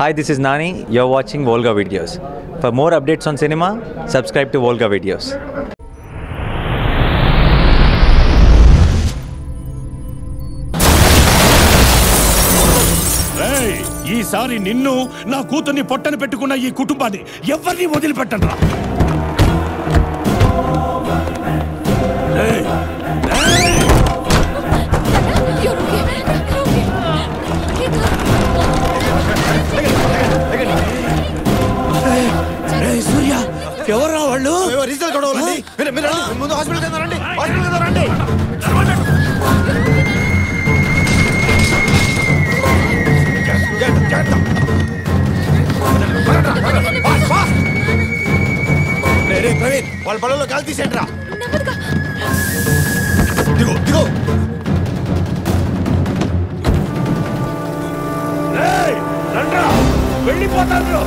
Hi, this is Nani. You're watching Volga Videos. For more updates on cinema, subscribe to Volga Videos. ఈసారి నిన్ను నా కూతుర్ని పొట్టన పెట్టుకున్న ఈ కుటుంబాన్ని ఎవరిని వదిలిపెట్టనురా. సూర్య ఎవరు వాళ్ళు? రిజల్ట్ కొడవాలండి. ముందు హాస్పిటల్ రండి. హాస్పిటల్ రండి. ప్రవీణ్ వాళ్ళ పొలంలో గాలి తీసేంట్రా. దిగు దిగు. రండ్రా వెళ్ళిపోతారు.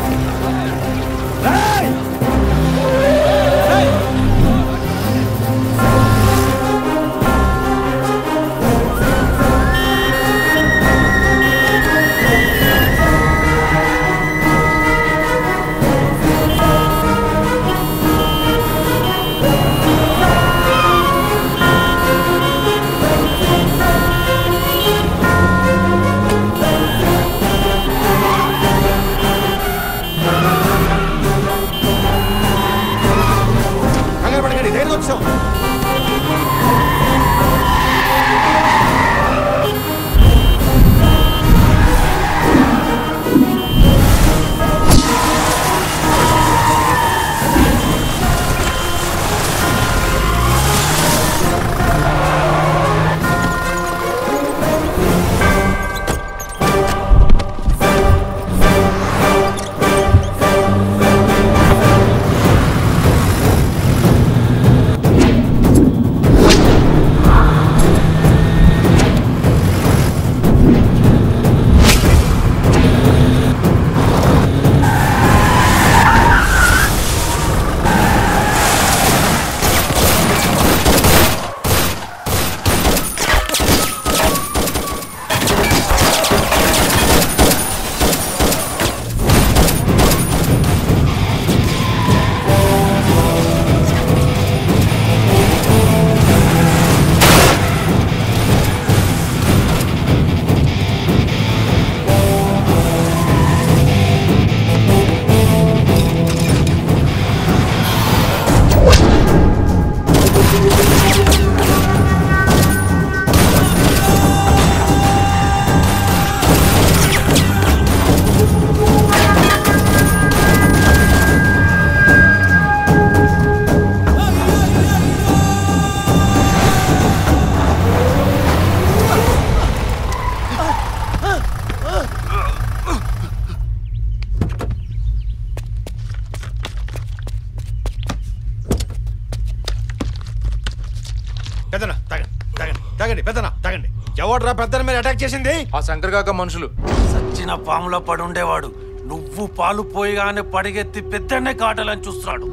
ఎవడ్రా పెద్దల మీద అటాక్ చేసింది? ఆ శంకర్ కాక మనుషులు. సచ్చిన పాములో పడి ఉండేవాడు నువ్వు పాలు పోయిగానే పడిగెత్తి పెద్దనే కాటాలని చూస్తున్నాడు.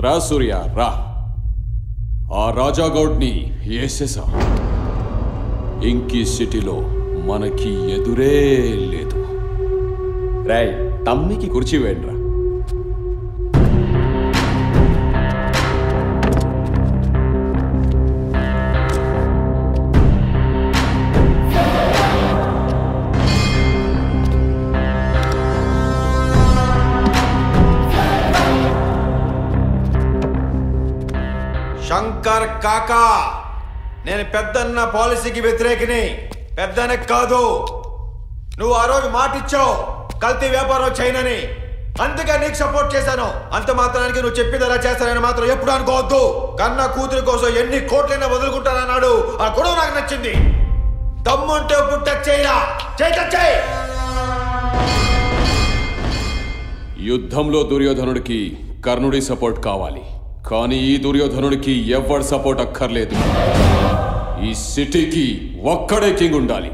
రా సూర్య రా. ఆ రాజాగౌడ్ని వేసేసా. ఇంకీ సిటీలో మనకి ఎదురే లేదు. రాయ్ తమ్మికి కుర్చీ వేయండిరా. శంకర్ కాకా, నేను పెద్దన్న పాలసీకి వ్యతిరేకిని. పెద్దనే కాదు. నువ్వు ఆ రోజు మాటిచ్చావు కల్తీ వ్యాపారం చేయనని. అందుకే నీకు సపోర్ట్ చేశాను. అంత మాత్రానికి నువ్వు చెప్పిదలా చేస్తానని మాత్రం ఎప్పుడు అనుకోవద్దు. కన్న కూతురు కోసం ఎన్ని కోట్లైనా వదులుకుంటానన్నాడు. ఆ గొడవ నాకు నచ్చింది. దమ్ముంటే ఇప్పుడు టచ్ చేయరా. చేయి. యుద్ధంలో దుర్యోధనుడికి కర్ణుడి సపోర్ట్ కావాలి. కానీ ఈ దుర్యోధనుడికి ఎవరి సపోర్ట్ అక్కర్లేదు. ఈ సిటీకి ఒక్కడే కింగ్ ఉండాలి.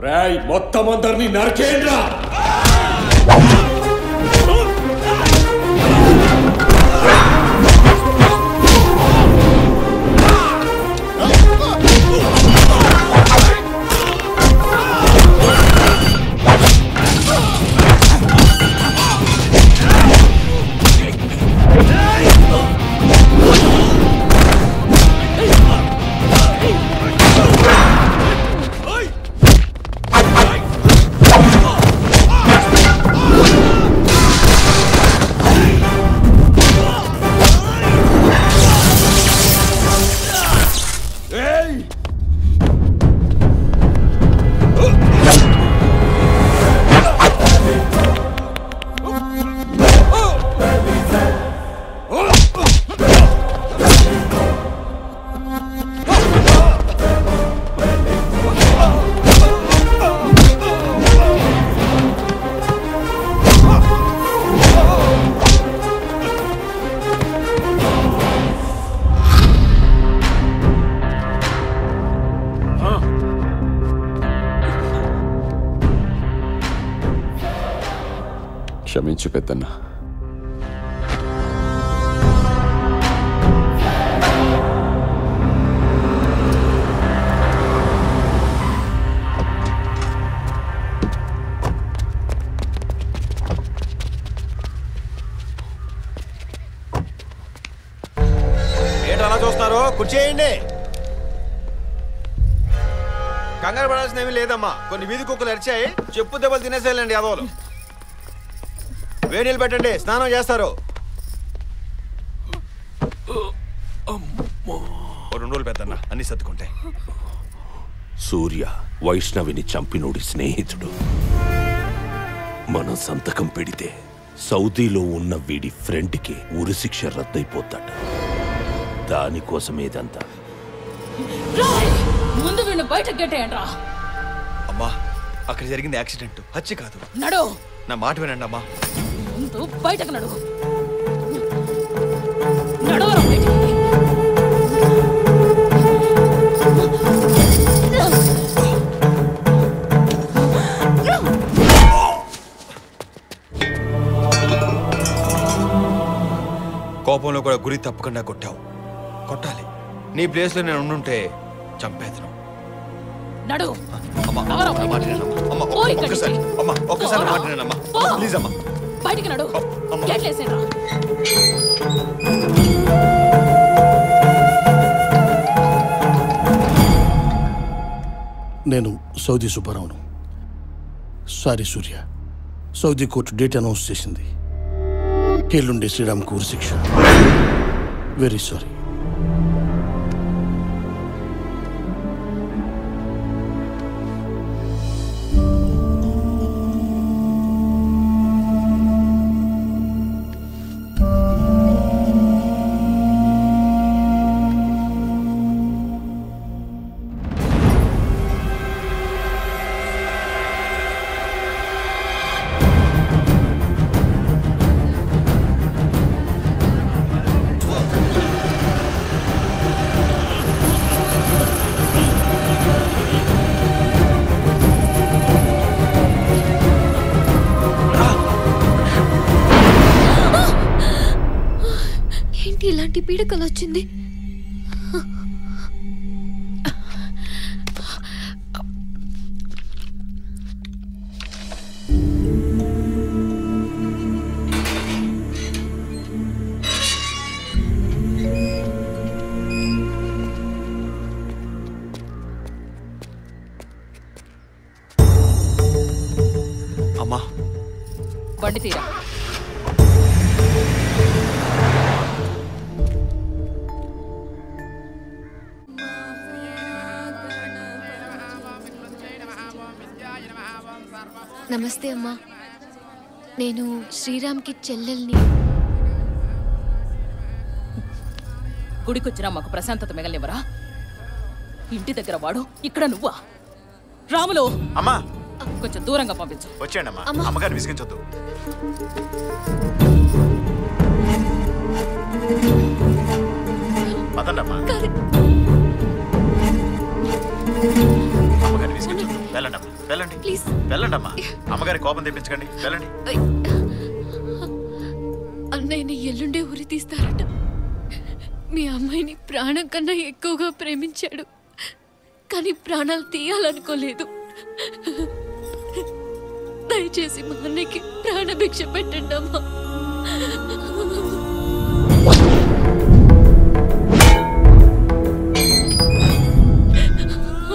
రాయ్ మొత్తం అందరినీ నరికేండ్రా. క్షమించు పెద్దన్న. ఏంటలా చూస్తారు? కూర్చేయండి. కంగారు పడాల్సిన ఏమీ లేదమ్మా. కొన్ని వీధి కుక్కలు అరిచాయి, చెప్పు దెబ్బలు తినేసేయాలండి యాదవులు. వేడిలు పెట్టండి, స్నానం చేస్తారు. 2 రోజులు పెద్దన్న అన్ని సర్దుకుంటాయి. సూర్య వైష్ణవిని చంపినోడి స్నేహితుడు. మనం సంతకం పెడితే సౌదీలో ఉన్న వీడి ఫ్రెండ్కి ఉరిశిక్ష రద్దయిపోతాడు. దానికోసమేదంతా. ముందు వీళ్ళు బయటకు గెట్టేయండి రా. అమ్మా, అక్కడ జరిగింది యాక్సిడెంట్, హత్య కాదు. నడు. నా మాట వినండి అమ్మా. ముందు బయటకు నడు. నడవరా బయటికి. కోపంలో కూడా గురి తప్పకుండా కొట్టావు. కొట్టాలి. నీ ప్లేస్లో నేను ఉండుంటే చంపేతను. నడు. అమ్మా, మాట వినండి అమ్మా. ఒక్కసారి మాట వినండి అమ్మా. ప్లీజ్ అమ్మా, బయటికి నడు. గేట్లేసేరా. నేను సౌదీ సుబ్బారావును. సారీ సూర్య, సౌదీ కోర్టు డేట్ అనౌన్స్ చేసింది. ఎల్లుండి శ్రీరామ్కు ఉరిశిక్ష. Very sorry. ఇలాంటి పీడకలు వచ్చింది. అమ్మా, బండి తీరా. నమస్తే అమ్మా, నేను శ్రీరామ్కి చెల్లెల్ని. గుడికొచ్చినా మాకు ప్రశాంతత మిగలనివ్వరా? ఇంటి దగ్గర వాడు, ఇక్కడ నువ్వా? రాములు, అమ్మా కొంచెం దూరంగా పంపించు. వచ్చేయండి అమ్మా. అమ్మగారు విసిగించొద్దు. అమ్మా. అమ్మగారిని తీసుకెళ్ళి వెళ్ళండి అమ్మా, వెళ్ళండి వెళ్ళండి అమ్మా. అమ్మగారి కోపం తెప్పించకండి, వెళ్ళండి. అన్నయ్యని ఎల్లుండే ఉరి తీస్తారట. మీ అమ్మాయిని ప్రాణం కన్నా ఎక్కువగా ప్రేమించాడు, కానీ ప్రాణాలు తీయాలనుకోలేదు. దయచేసి మా అన్నయ్యకి ప్రాణభిక్ష పెట్టండి అమ్మా.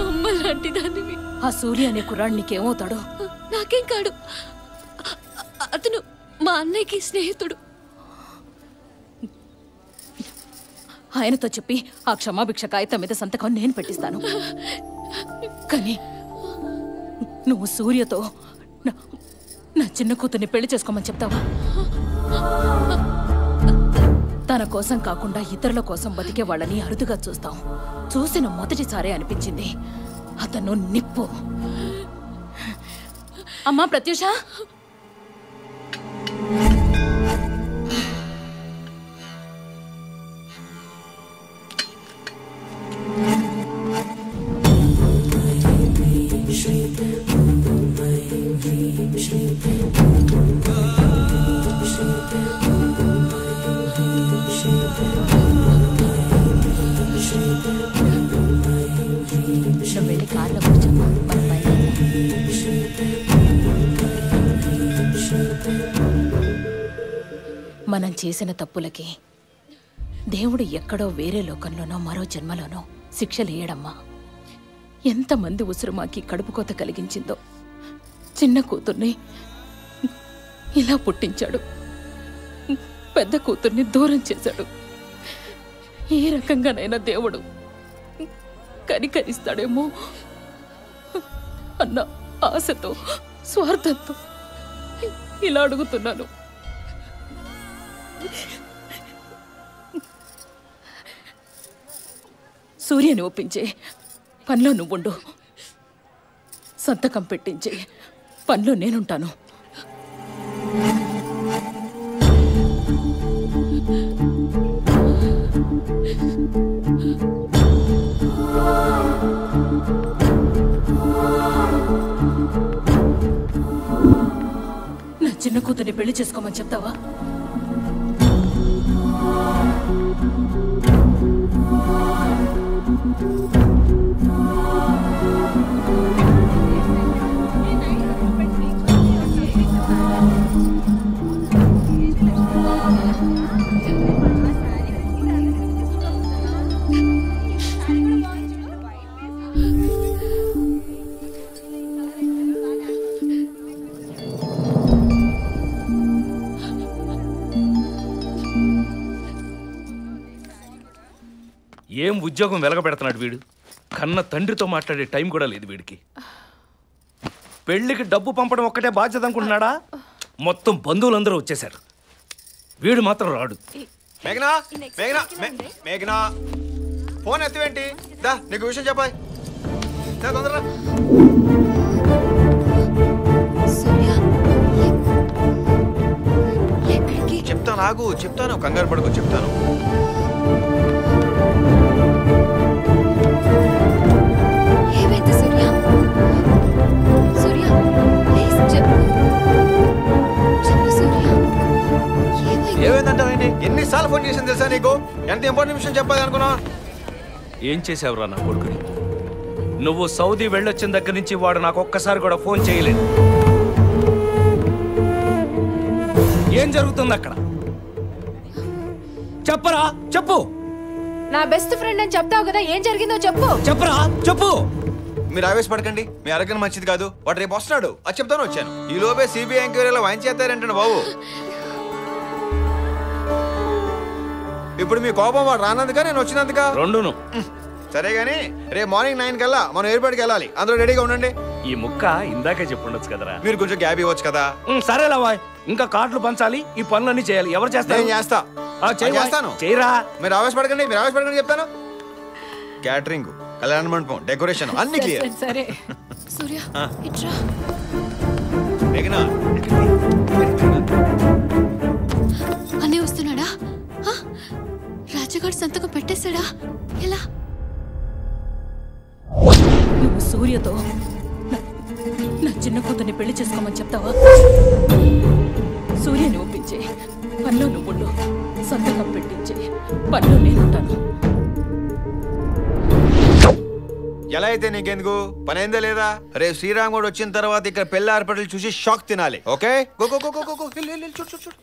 అమ్మ లాంటి దానివి. ఆ సూర్య అనే కుర్రాడు నీకేమవుతాడు? నాకేం కాడు, అతను మా అన్నయ్యకి స్నేహితుడు. ఆయనతో చెప్పి ఆ క్షమాభిక్ష కాగితం మీద సంతకం నేను పెట్టిస్తాను. కానీ నువ్వు సూర్యతో నా చిన్న కూతుర్ని పెళ్లి చేసుకోమని చెప్తావా? తన కోసం కాకుండా ఇతరుల కోసం బతికే వాళ్ళని అరుదుగా చూస్తాం. చూసిన మొదటిసారే అనిపించింది అతను నిప్పు. అమ్మా ప్రత్యూష, వెళ్ళి కార్లో కూర్చోమ్మా. మనం చేసిన తప్పులకి దేవుడు ఎక్కడో వేరే లోకంలోనో మరో జన్మలోనో శిక్షలేయడమ్మా. ఎంతమంది ఉసురు మాకి కడుపుకోత కలిగించిందో. చిన్న కూతుర్ని ఇలా పుట్టించాడు, పెద్ద కూతుర్ని దూరం చేశాడు. ఏ రకంగానైనా దేవుడు కనికరిస్తాడేమో అన్న ఆశతో, స్వార్థంతో ఇలా అడుగుతున్నాను. సూర్యని ఒప్పించే పనిలో నువ్వుండు, సంతకం పెట్టించే పనిలో నేనుంటాను. నా చిన్న కూతుర్ని పెళ్లి చేసుకోమని చెప్తావా? ఏం ఉద్యోగం వెలగబెడుతున్నాడు వీడు. కన్న తండ్రితో మాట్లాడే టైం కూడా లేదు వీడికి. పెళ్లికి డబ్బు పంపడం ఒక్కటే బాధ్యత అనుకుంటున్నాడా? మొత్తం బంధువులందరూ వచ్చేశారు, వీడు మాత్రం రాడు. మేఘనా, మేఘనా, మేఘనా, ఫోన్ ఎత్తువేంటి? దా నీకు విషయం చెప్పాయి, తొందరగా. చెప్తాను, ఆగు, చెప్తాను, కంగారు పడుకో, చెప్తాను. ఏమైందంటావేంటి? ఎన్నిసార్లు ఫోన్ చేసింది తెలుసా నీకు? ఎంత ఇంపార్టెంట్ విషయం చెప్పాలి అనుకున్నా. ఏం చేసావురా నా కొడుకుని? నువ్వు సౌదీ వెళ్ళొచ్చిన దగ్గర నుంచి వాడు నాకు ఒక్కసారి కూడా ఫోన్ చేయలేదు. ఏం జరుగుతుంది అక్కడ? చెప్పరా, చెప్పు. నా బెస్ట్ ఫ్రెండ్ అని చెప్తావు కదా, ఏం జరిగిందో చెప్పు. చెప్పరా, చెప్పు. మీరు ఆవేశపడకండి, మీ ఆరోగ్యం మంచిది కాదు. వాడు రేపు వస్తున్నాడు, అది చెప్తాను వచ్చాను. ఈ లోపే సిబిఐ ఎంక్వైరీలో వాయించేస్తారంటే బాబు. ఇప్పుడు మీ కోపం వాడు రానందుక నేను వచ్చినందుక? రెండును. సరే గానీ రేపు మార్నింగ్ 9 కల్లా మనం ఎయిర్పోర్ట్కి వెళ్ళాలి, అందరూ రెడీగా ఉండండి. ఈ ముక్క ఇందాకే చెప్పుండొచ్చు కదరా. మీరు కొంచెం గ్యాప్ ఇవ్వచ్చు కదా. సరేలా బాయ్, ఇంకా కార్డులు పంచాలి, ఈ పనులన్నీ చేయాలి. ఎవరు చేస్తారు? నేను చేస్తా. చేస్తాను, చేయరా. మీరు ఆవేశపడకండి, మీరు ఆవేశపడకండి చెప్తాను. క్యాటరింగ్, కళ్యాణ మండపం, డెకరేషన్ అన్ని క్లియర్. సరే సూర్య ఇట్రా. మేఘనా, అనే వస్తున్నాడా? రాజగాడు సంతకం పెట్టేశాడా? ఎలా? నువ్వు సూర్యతో నా చిన్న కూతుర్ని పెళ్లి చేసుకోమని చెప్తావా? సూర్యని ఒప్పించే పనిలో నువ్వుండు, సంతకం పెట్టించే పనిలో నేనుంటాను. ఎలా అయితే నీకెందుకు, పని అయిందా లేదా? రేపు శ్రీరామ్ గౌడ్ వచ్చిన తర్వాత ఇక్కడ పెళ్లి ఏర్పాట్లు చూసి షాక్ తినాలి. Okay, go go go go go, చూడు.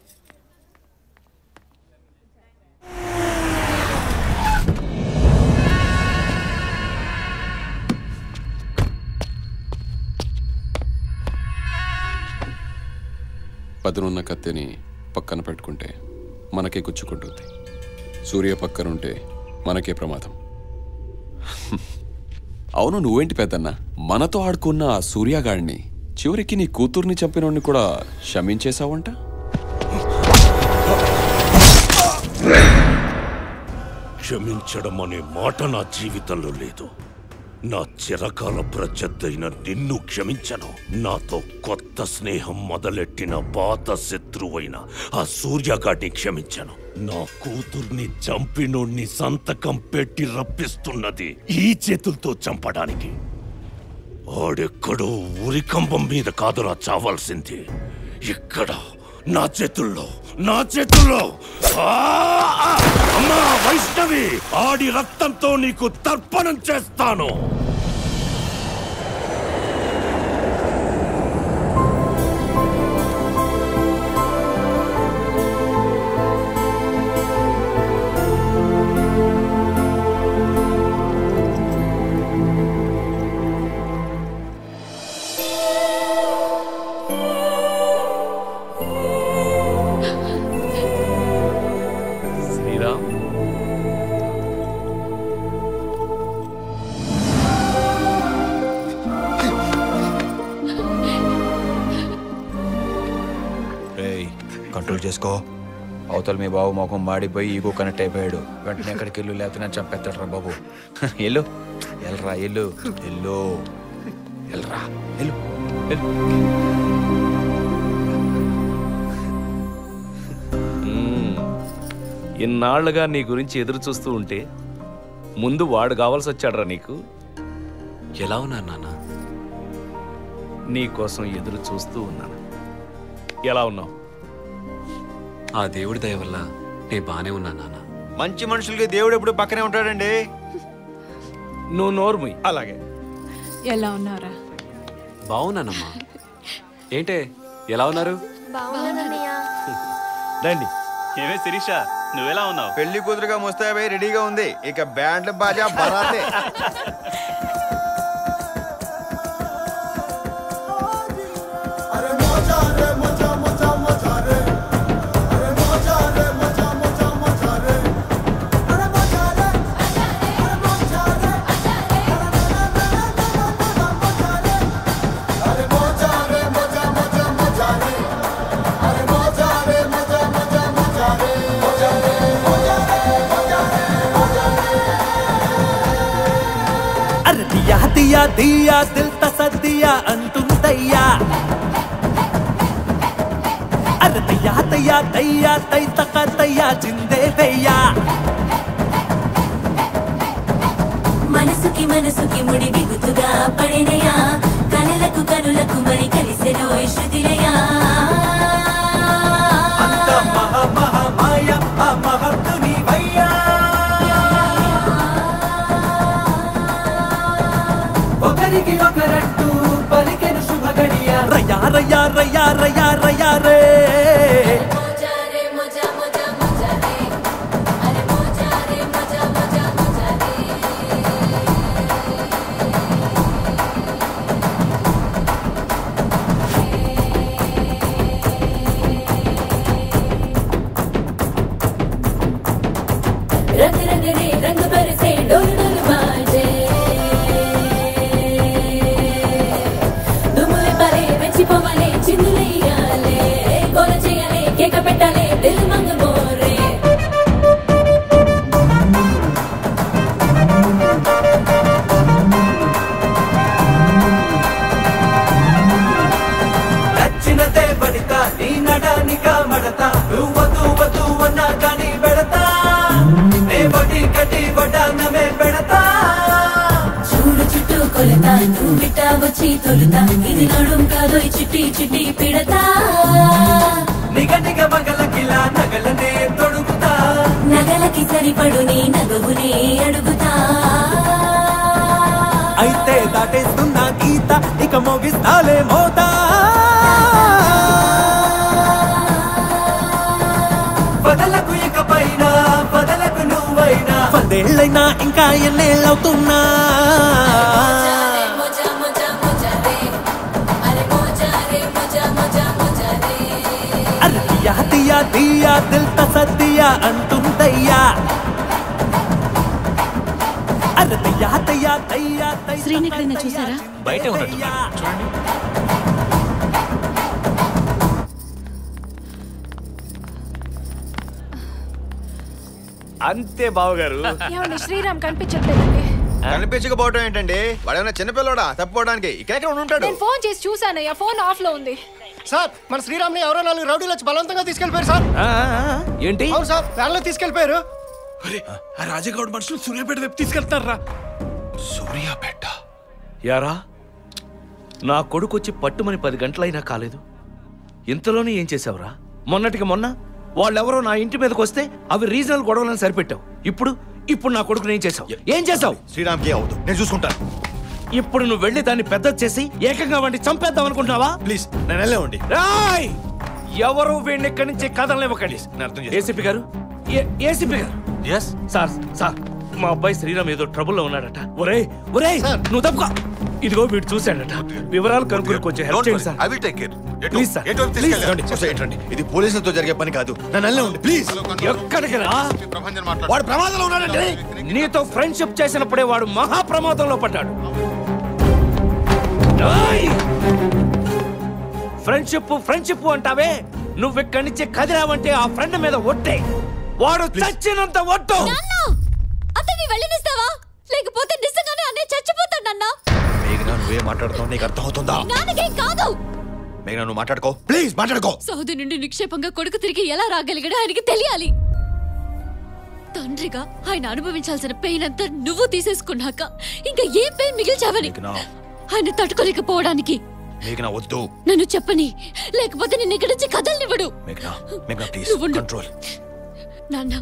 పదునున్న కత్తిని పక్కన పెట్టుకుంటే మనకే గుచ్చుకుంటుంది. సూర్య పక్కనుంటే మనకే ప్రమాదం. అవును, నువ్వేంటి పెద్దన్న, మనతో ఆడుకున్న ఆ సూర్యగాడిని చివరికి నీ కూతుర్ని చంపినోడిని కూడా క్షమించేశావంట? క్షమించడం అనే మాట నా జీవితంలో లేదు. నా చిరకాల ప్రత్యర్థైన నిన్ను క్షమించను. నాతో కొత్త స్నేహం మొదలెట్టిన పాత శత్రువైన ఆ సూర్యగాడిని క్షమించను. నా కూతుర్ని చంపినోడిని సంతకం పెట్టి రప్పిస్తున్నది ఈ చేతులతో చంపడానికి. ఆడెక్కడో ఉరికంబం మీద కాదురా చావాల్సింది, ఇక్కడ నా చేతుల్లో. అమ్మా వైష్ణవి, ఆడి రక్తంతో నీకు తర్పణం చేస్తాను. కంట్రోల్ చేసుకో. అవతల మీ బాబు మొఖం మాడిపోయి ఈగో కనెక్ట్ అయిపోయాడు. వెంటనే ఎక్కడికి వెళ్ళు, లేకపోతే నేను చంపేస్తాడు రా బాబు. ఎల్లు ఎల్రా, ఎల్లు ఎల్రా, ఎల్లు. ఇన్నాళ్లుగా నీ గురించి ఎదురు చూస్తూ ఉంటే ముందు వాడు కావాల్సి వచ్చాడురా నీకు. ఎలా ఉన్నారు నాన్న? నీ కోసం ఎదురు చూస్తూ ఉన్నాను. ఎలా ఉన్నావు? ఆ దేవుడి దయ వల్ల నేను బానే ఉన్నాను నాన్న. మంచి మనుషులకి దేవుడు ఎప్పుడు పక్కనే ఉంటాడండి. నువ్వు నోర్మి. అలాగే. ఎలా ఉన్నారా? బాగున్నానమ్మా. ఏంటే ఎలా ఉన్నారు? రండి. ఏమే శిరీష, నువ్వెలా ఉన్నావు? పెళ్లి కూతురుగా ముస్తాబాయ్ రెడీగా ఉంది. ఇక బ్యాండ్ బాజా బరాతే. दिया दिया दिल तसदिया अंतुंदయ్యా. अरे दिया दिया दయ్యా तै तकदయ్యా जिंदे వెయ్యా. మనసుకి ముడి బిగుతుగా పడినయా, కనులకు మరి కలిసెను శృతిలయా. అంత మహామాయ ఆ మహత్తుని వయ్యా. ఒకరికి ఒకరంటూ పలికెను శుభగడియ. రయ్యా రయ్యా రయ్యా రయ్యా రయ్యా రే. रंग रंग रे रंग बरसे डोल डोल बाजे, दुमुले परे వెచ్చి పోవలే చిందులయ్యాలే, గోల చేయలే కేక పెట్టాలే దిల్ మంగ మోరే. నచ్చినదే పడితా నీ నడానికా మడతా, నువ్వు వద్దు వద్దు అన్నా కానీ పెడతా. నే బడి కట్టి వడ్డానమే మార్చి తొలుతా ఇది నడుం కాదు చిట్టి చిట్టి పిడతా నిగ నిగ మగలకిలా నగలనే తొడుగుతా నగలకి సరిపడు నీ నగవునే అడుగుతా అయితే దాటేస్తున్నా గీత ఇక మోగిస్తాలే మోతా బదలకు ఇకపైన బదలకు నువ్వైనా 10 ఏళ్ళైనా ఇంకా ఎన్నేళ్ళవుతున్నా అరే దియా దియా దియా దిల్ తసదియా అంటుందయ్యా అరే దియా దియా దియా శ్రీని ఎక్కడైనా చూసారా? బయటే ఉన్నట్టు చూడండి. అంతే బావగారు. ఏమండి శ్రీరామ్ కనిపించట్లేదండి. కనిపించకపోవడం ఏంటండి? వాడేమైనా చిన్నపిల్లడా తప్పుకోవడానికి? ఇక్కడ ఉంటాడు. నేను ఫోన్ చేసి చూసానయ్యా, ఫోన్ ఆఫ్ లో ఉంది. సార్ మన శ్రీరామ్ ని ఎవరో 4 రౌడీలు వచ్చి బలవంతంగా తీసుకెళ్లిపోయారు సార్. ఏంటి? అవును సార్, వ్యాన్లో తీసుకెళ్లిపోయారు. రాజగౌడ్ మనుషులు సూర్యాపేట వైపు తీసుకెళ్తారా? సూర్యాపేట యారా, నా కొడుకు వచ్చి పట్టుమని 10 గంటలైనా కాలేదు. ఇంతలోనే ఏం చేసావురా? మొన్నటికి మొన్న వాళ్ళెవరో నా ఇంటి మీదకి వస్తే అవి రీజనల్ గొడవలను సరిపెట్టావు. ఇప్పుడు నా కొడుకుని ఏం చేసావు? ఏం చేసావు? శ్రీరామ్కి అవుదు, నేను చూసుకుంటాను. ఇప్పుడు నువ్వు వెళ్ళి దాన్ని పెద్ద చేసి ఏకంగా వాడిని చంపేద్దాం అనుకుంటున్నావా? ప్లీజ్ నేను వెళ్ళేవండి. రాయ్, ఎవరు వీడిని ఇక్కడి నుంచి కదలనివ్వకండి. ఏసీపీ గారు, ఏసీపీ గారు. సార్ మా అబ్బాయి శ్రీరామ్ ఏదో ట్రబుల్లో ఉన్నాడట. ఒరేయ్ నువ్వు తప్పుకో. ఇదిగో వీడు చూశాడట. వివరాలు కనుక్కొని కొంచెం హెల్ప్ చేయండి సార్. Please sir. ఇది పోలీసులతో జరిగే పని కాదు. నన్ను వెళ్ళేవండి ప్లీజ్. ఎక్కడికి రా? వాడు ప్రమాదంలో ఉన్నాడంటే నీతో ఫ్రెండ్షిప్ చేసినప్పుడే వాడు మహా ప్రమాదంలో పడ్డాడు. ఫ్రెండ్షిప్ అంటావే, నువ్వు ఇక్కడి నుంచి కదిరావంటే ఆ ఫ్రెండ్ మీద ఒట్టే. వాడు చచ్చినంత ఒట్టు. అతన్ని వెళ్ళనిస్తావా? లేకపోతే నిజంగానే అన్నీ చచ్చిపోతాడన్నా. మేఘనా, నువ్వే మాట్లాడుతావు, నీకు అర్థం అవుతుందా? నాన్నకేం కాదు. మేఘనా, నువ్వు మాట్లాడుకో ప్లీజ్, మాట్లాడుకో. సౌదీ నుండి నిక్షేపంగా కొడుకు తిరిగి ఎలా రాగలిగాడో ఆయనకి తెలియాలి. తండ్రిగా ఆయన అనుభవించాల్సిన పెయిన్ అంతా నువ్వు తీసేసుకున్నాక ఇంకా ఏ పెయిన్ మిగిల్చావని ఆయన తట్టుకోలేకపోవడానికి. మేఘనా వద్దు. నన్ను చెప్పని, లేకపోతే నిన్ను ఇక్కడి నుంచి కదలనివ్వడు. నాన్న,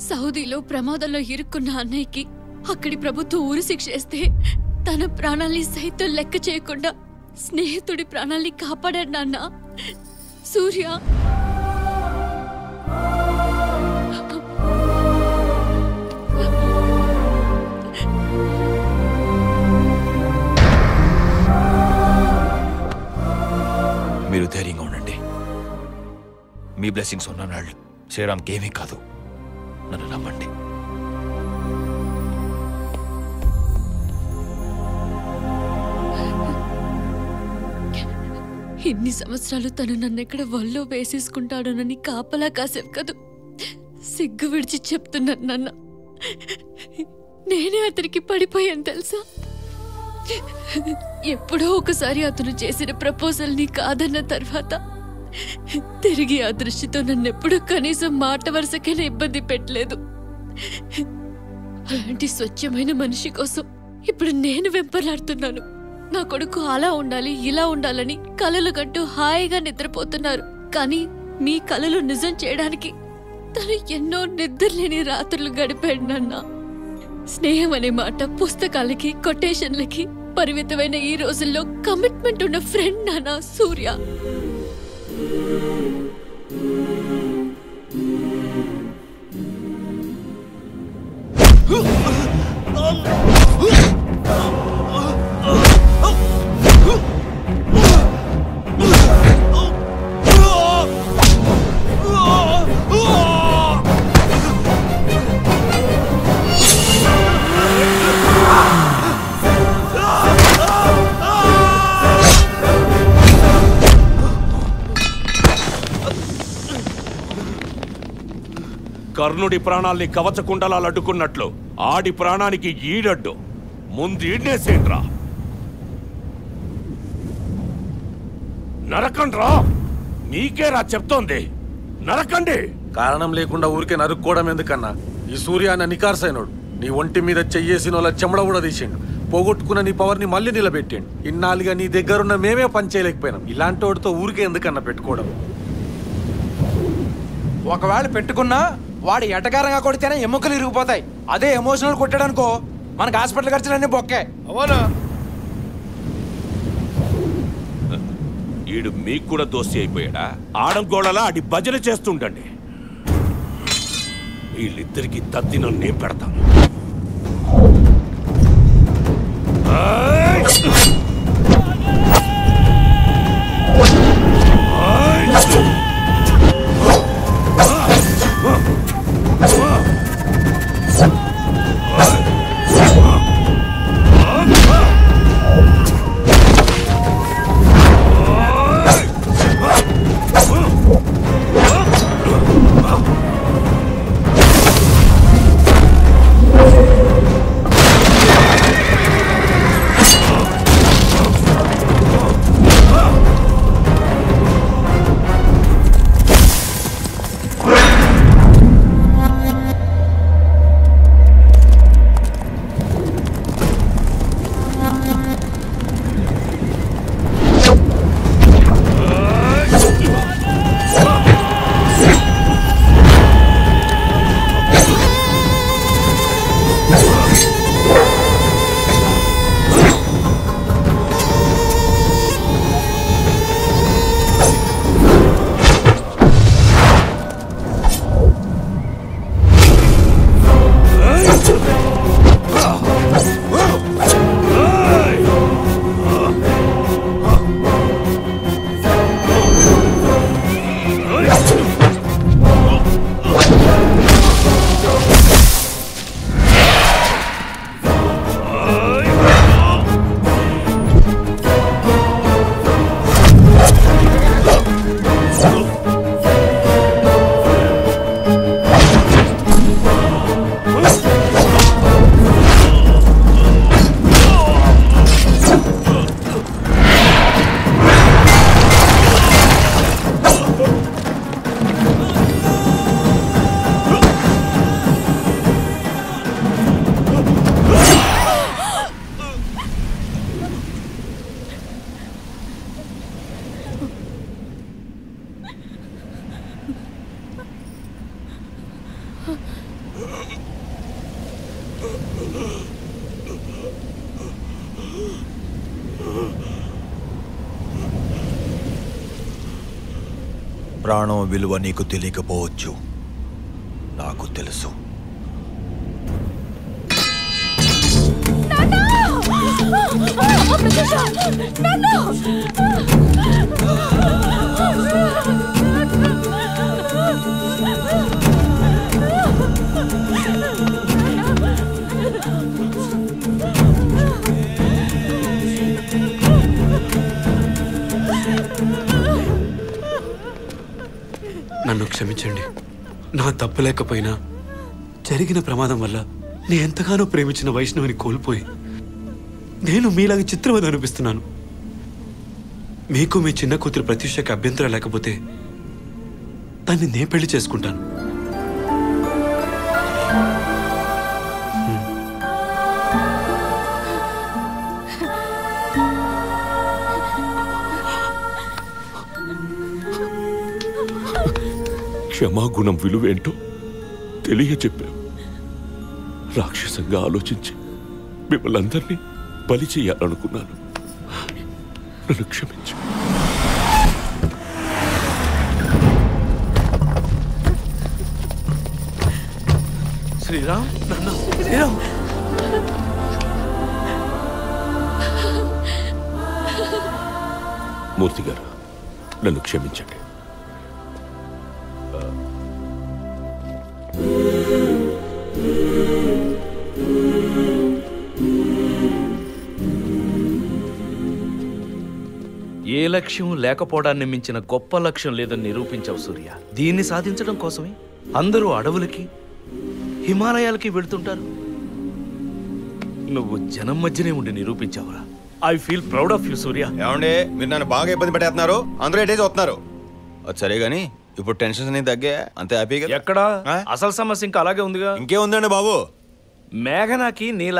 సౌదీలో ప్రమాదంలో ఇరుక్కున్న అన్నయ్యకి అక్కడి ప్రభుత్వం ఊరు శిక్ష వేస్తే తన ప్రాణాల్ని సైతం లెక్క చేయకుండా స్నేహితుడి ప్రాణాల్ని కాపాడాడు నాన్న. సూర్య మీరు ధైర్యంగా ఉండండి. మీ బ్లెస్సింగ్స్ ఉన్న నాళ్ళు శ్రీరామ్కి ఏమీ కాదు. నన్ను నమ్మండి. ఇన్ని సంవత్సరాలు తను నన్నెక్కడ వల్లో వేసేసుకుంటాడోనని కాపలా కాసేపు కదూ సిగ్గు విడిచి చెప్తున్నాను నాన్న. నేనే అతనికి పడిపోయాను తెలుసా. ఎప్పుడో ఒకసారి అతను చేసిన ప్రపోజల్ ని కాదన్న తర్వాత తిరిగి ఆ దృష్టితో నన్నెప్పుడు కనీసం మాట వరుసకైనా ఇబ్బంది పెట్టలేదు. అలాంటి స్వచ్ఛమైన మనిషి కోసం ఇప్పుడు నేను వెంపర్లాడుతున్నాను. నా కొడుకు అలా ఉండాలి, ఇలా ఉండాలని కలలు కంటూ హాయిగా నిద్రపోతున్నారు. కానీ మీ కలలు నిజం చేయడానికి తను ఎన్నో నిద్రలేని రాత్రులు గడిపాడు నాన్న. స్నేహం అనే మాట పుస్తకాలకి, కొటేషన్లకి పరిమితమైన ఈ రోజుల్లో కమిట్మెంట్ ఉన్న ఫ్రెండ్ నాన్న సూర్య. కర్ణుడి ప్రాణాల్ని కవచకుండలాలు అడ్డుకున్నట్లు ఆడి ప్రాణానికి ఈడడ్డు. ముందు ఈడ్నేసేంట్రా. నరకండ్రా. మీకేరా చెప్తోంది, నరకండి. కారణం లేకుండా ఊరికే నరుక్కోవడం ఎందుకన్నా? ఈ సూర్యాన్న నికార్సైనోడు. నీ ఒంటి మీద చెయ్యేసిన వాళ్ళ చెమడ కూడా తీసిండు. పోగొట్టుకున్న నీ పవర్ని మళ్ళీ నిలబెట్టాడు. ఇన్నాళ్ళుగా నీ దగ్గరున్న మేమే పని చేయలేకపోయినాం. ఇలాంటి వాడితో ఊరికే ఎందుకన్నా పెట్టుకోవడం? ఒకవేళ పెట్టుకున్నా వాడు ఎటకారంగా కొడితేనే ఎముకలు ఇరిగిపోతాయి. అదే ఎమోషనల్ కొట్టాడనుకో మనకు హాస్పిటల్ ఖర్చులన్నీ బొక్కే. అవునా? ఈడు మీకు కూడా దోస్తి అయిపోయాడా? ఆడంగోళలా అడి భజన చేస్తుండండి. వీళ్ళిద్దరికి తద్దినం నేను పెడతాను. ప్రాణం విలువ నీకు తెలియకపోవచ్చు, నాకు తెలుసు. నన్ను క్షమించండి. నా తప్పు లేకపోయినా జరిగిన ప్రమాదం వల్ల నేను ఎంతగానో ప్రేమించిన వైష్ణవిని కోల్పోయి నేను మీలాగా చిత్రవద అనిపిస్తున్నాను. మీకు మీ చిన్న కూతురు ప్రత్యూషకి అభ్యంతరం లేకపోతే దాన్ని నేను పెళ్లి చేసుకుంటాను. క్షమాగుణం విలువేంటో తెలియచెప్పావు. రాక్షసంగా ఆలోచించి మిమ్మల్ని అందరినీ బలి చేయాలనుకున్నాను. నన్ను క్షమించు. శ్రీరామ్, నాన్న, శ్రీరామ్. మూర్తి గారు, నన్ను క్షమించండి. ఏ లక్ష్యం లేకపోవడాన్ని మించిన గొప్ప లక్ష్యం లేదని నిరూపించావు సూర్య. దీన్ని సాధించడం కోసమే అందరూ అడవులకి హిమాలయాలకి వెళుతుంటారు. నువ్వు జనం మధ్యనే ఉండి నిరూపించావురా. I feel proud of you Surya. ఏమండి, మీరు నన్ను బాగా ఇబ్బంది పెట్టేస్తున్నారు. అందరూ ఎటే చూస్తున్నారు. అది సరే గానీ ఇప్పుడు టెన్షన్స్ అన్ని తగ్గా, అంతే హ్యాపీ కదా? ఎక్కడా అసలు సమస్య ఇంకా అలాగే ఉందిగా. ఇంకే ఉందండి బాబు. మేఘనాకి నీల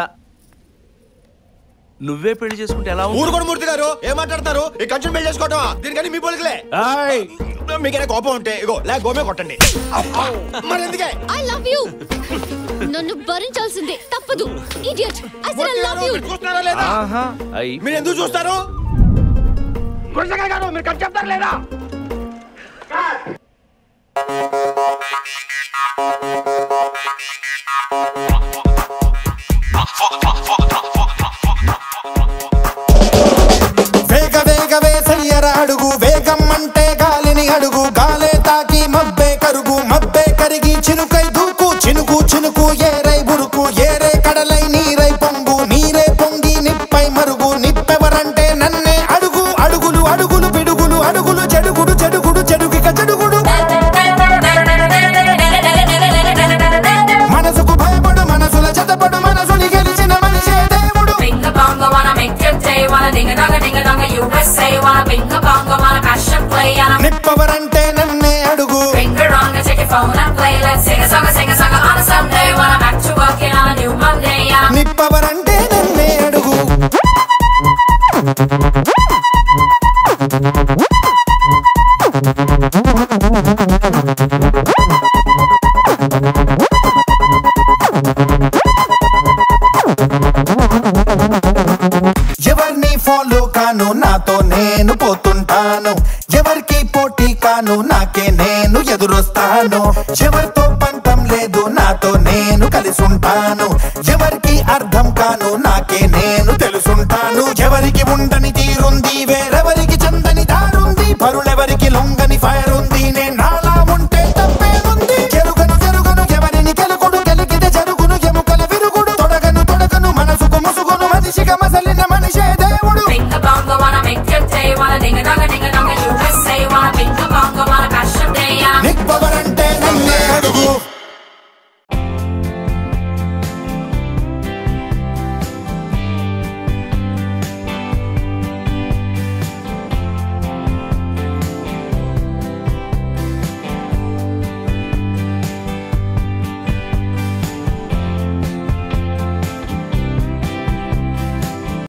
నువ్వే పెళ్లి చేసుకుంటే ఎలా ఉంది? ఊరుకోడు మూర్తి గారు ఏం మాట్లాడతారు? ఈ కంచెం పెళ్లి చేసుకోవటం దీనికని మీ పోలికలే. మీకైనా కోపం ఉంటే ఇగో లేక గోమే కొట్టండి. మరి ఎందుకే? I love you. నన్ను భరించాల్సిందే తప్పదు. Idiot. I said I love you. చూస్తున్నారా లేదా? మీరు ఎందుకు చూస్తారు? గుడిసెకాయ గారు మీరు కట్ చెప్తారు లేదా? వేగ వేగ వేసయ్యర అడుగు, వేగం అంటే గాలిని అడుగు, గాలే తాకి మబ్బే కరుగు, మబ్బే కరిగి చినుకై దూకు, చినుకు చినుకు ఏరై బురుకు, ఏరే కడలై నీరై పొంగు, నీరే పొంగి నిప్పై మరుగు, నిప్పెవరంటే నన్నే అడుగు, అడుగులు అడుగులు పిడుగులు అడుగులు, చెడుగుడు చెడుగుడు చెడుగిక చెడుగుడు, మనసుకు భయపడు మనసుల చెతపడు, మనసుని గెలిచిన మనిషే దేవుడు. నిప్పవరంటే నన్నే అడుగు, నిప్పవరంటే నన్నే అడుగు. ఎవరిని ఫాలో కాను, నాతో నేను పోతుంటాను, ఎవరికి పోటీ కాను, నాకే నేను ఎదురొస్తాను, ఎవరితో పంతం లేదు, నాతో నేను కలిసుంటాను, ఎవరికి అర్థం కాను, నాకే నేను తెలుసుంటాను, ఎవరికి ఉండని తీరుంది వేరెవరి